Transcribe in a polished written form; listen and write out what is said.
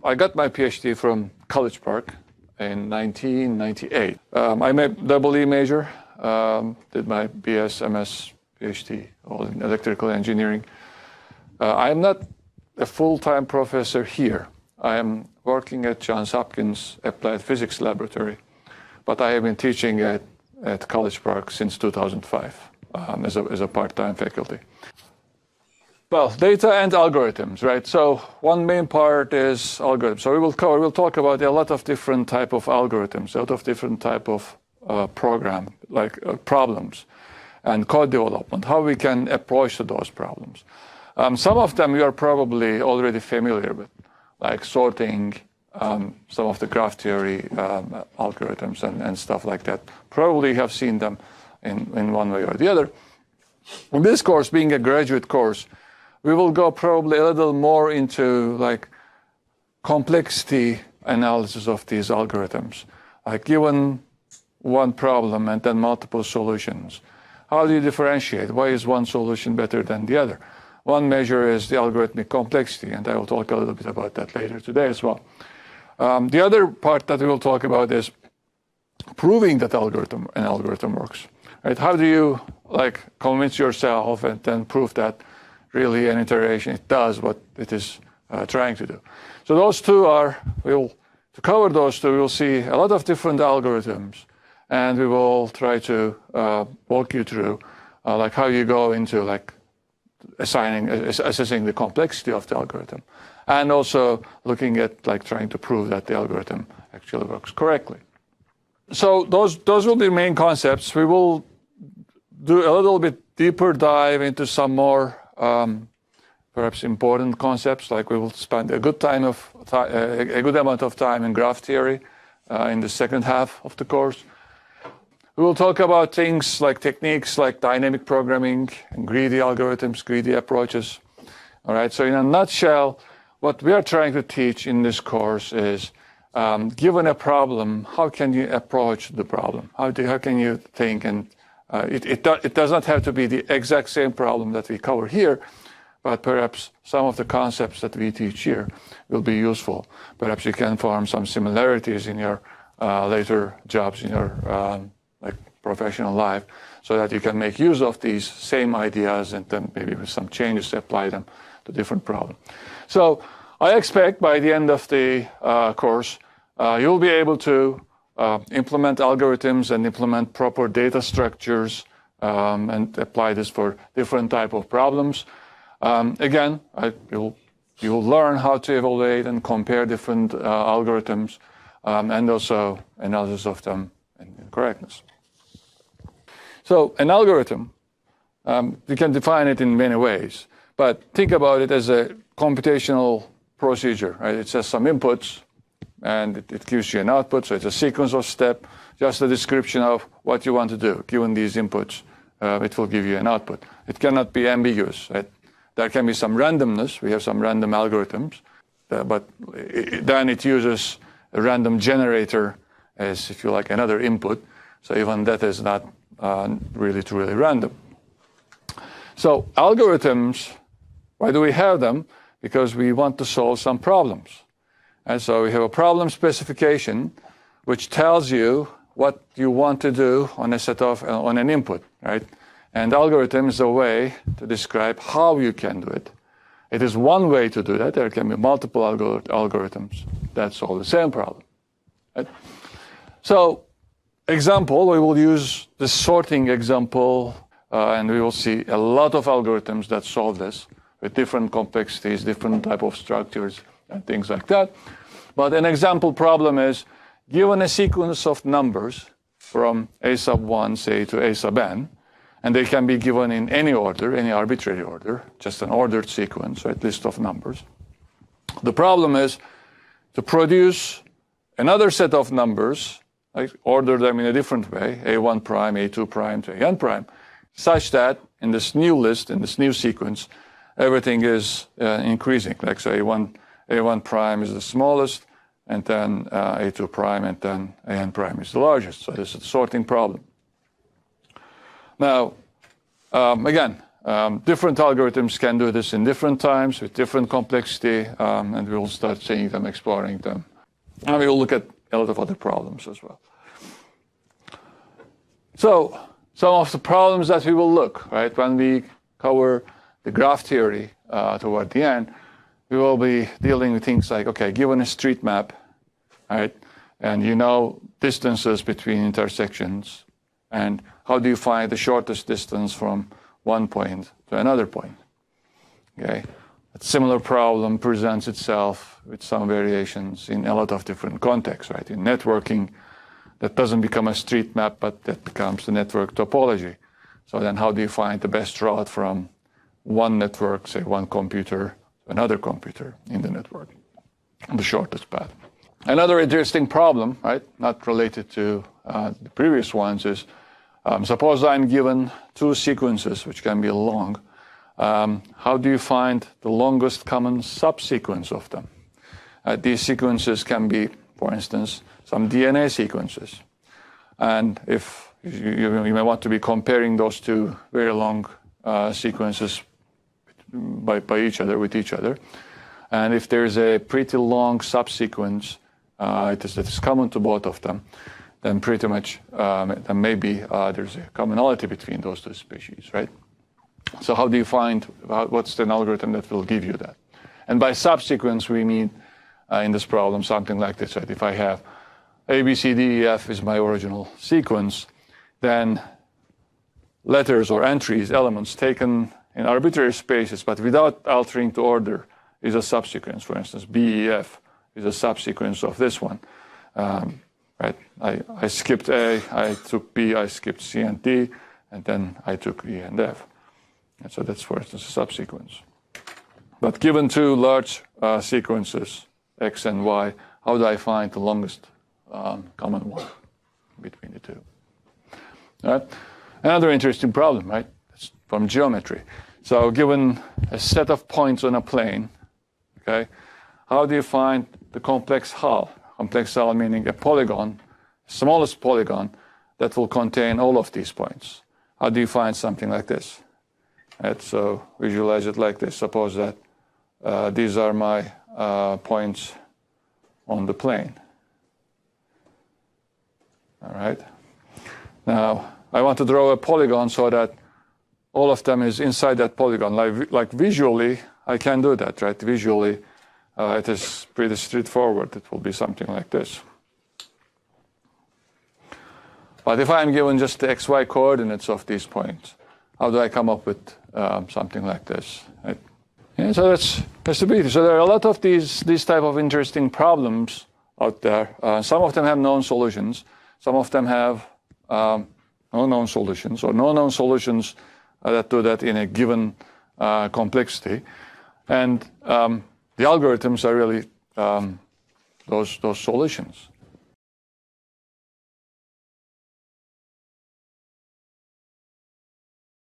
I got my PhD from College Park in 1998. I'm a double E major, did my BS, MS, PhD, all in electrical engineering. I'm not a full-time professor here. I am working at Johns Hopkins Applied Physics Laboratory, but I have been teaching at College Park since 2005 as a part-time faculty. Well, data and algorithms, right? So one main part is algorithms. So we'll talk about a lot of different type of algorithms, a lot of different type of problems and code development, how we can approach to those problems. Some of them you are probably already familiar with, like sorting, some of the graph theory algorithms and stuff like that. Probably have seen them in one way or the other. In this course, being a graduate course, we will go probably a little more into like complexity analysis of these algorithms. Like given one problem and then multiple solutions, how do you differentiate? Why is one solution better than the other? One measure is the algorithmic complexity, and I will talk a little bit about that later today as well. The other part that we will talk about is proving that an algorithm works. Right? How do you like convince yourself and then prove that really an iteration it does what it is trying to do? So those two are, to cover those two, we will see a lot of different algorithms, and we will try to walk you through like how you go into like assessing the complexity of the algorithm, and also looking at like trying to prove that the algorithm actually works correctly. So those will be main concepts. We will do a little bit deeper dive into some more perhaps important concepts, like we will spend a good amount of time in graph theory in the second half of the course. We will talk about things like techniques like dynamic programming and greedy algorithms, greedy approaches. All right, so in a nutshell, what we are trying to teach in this course is, given a problem, how can you approach the problem? How can you think? And it does not have to be the exact same problem that we cover here, but perhaps some of the concepts that we teach here will be useful. Perhaps you can form some similarities in your later jobs, in your like professional life, so that you can make use of these same ideas and then maybe with some changes apply them to different problems. So I expect by the end of the course, you'll be able to implement algorithms and implement proper data structures and apply this for different type of problems. Again, you will learn how to evaluate and compare different algorithms and also analysis of them and correctness. So an algorithm, you can define it in many ways, but think about it as a computational procedure. Right? It has some inputs, and it gives you an output. So it's a sequence of steps, just a description of what you want to do. Given these inputs, it will give you an output. It cannot be ambiguous. Right? There can be some randomness. We have some random algorithms, but then it uses a random generator as, if you like, another input. So even that is not really truly random. So algorithms, why do we have them? Because we want to solve some problems. And so we have a problem specification which tells you what you want to do on on an input, right? And algorithm is a way to describe how you can do it. It is one way to do that. There can be multiple algorithms that solve the same problem. Right? So example, we will use the sorting example, and we will see a lot of algorithms that solve this with different complexities, different type of structures, and things like that. But an example problem is, given a sequence of numbers from a sub 1, say, to a sub n, and they can be given in any order, any arbitrary order, just an ordered sequence, right, list of numbers. The problem is to produce another set of numbers, like order them in a different way, a1 prime, a2 prime to an prime, such that in this new list, in this new sequence, everything is increasing. Like so a1 prime is the smallest, and then a2 prime, and then an prime is the largest. So this is a sorting problem. Now, again, different algorithms can do this in different times with different complexity, and we will start seeing them, exploring them. And we will look at a lot of other problems as well. So some of the problems that we will look, right, when we cover the graph theory toward the end, we will be dealing with things like, okay, given a street map, right, and you know distances between intersections, and how do you find the shortest distance from one point to another point? Okay, a similar problem presents itself with some variations in a lot of different contexts, right? In networking, that doesn't become a street map, but that becomes the network topology. So then how do you find the best route from one network, say one computer, to another computer in the network, the shortest path? Another interesting problem, right, not related to the previous ones, is suppose I'm given two sequences, which can be long. How do you find the longest common subsequence of them? These sequences can be, for instance, some DNA sequences. And if you may want to be comparing those two very long sequences by each other, with each other. And if there's a pretty long subsequence that is common to both of them, then pretty much then maybe there's a commonality between those two species, right? So how do you find what's an algorithm that will give you that? And by subsequence, we mean in this problem something like this, right? If I have A, B, C, D, E, F is my original sequence, then letters or entries, elements taken in arbitrary spaces, but without altering the order, is a subsequence. For instance, B, E, F is a subsequence of this one. Right? I skipped A, I took B, I skipped C and D, and then I took E and F. And so that's, for instance, a subsequence. But given two large sequences, X and Y, how do I find the longest common one between the two? All right? Another interesting problem, right? It's from geometry. So given a set of points on a plane, okay, how do you find the complex hull? Complex hull meaning a polygon, smallest polygon that will contain all of these points. How do you find something like this? Right, so visualize it like this. Suppose that these are my points on the plane. All right. Now I want to draw a polygon so that all of them is inside that polygon. Like visually, I can do that, right? Visually, it is pretty straightforward. It will be something like this. But if I'm given just the XY coordinates of these points, how do I come up with something like this? Right? Yeah, so that's the beauty. So there are a lot of these type of interesting problems out there. Some of them have known solutions. Some of them have no known solutions, or no known solutions that do that in a given complexity. And the algorithms are really those solutions.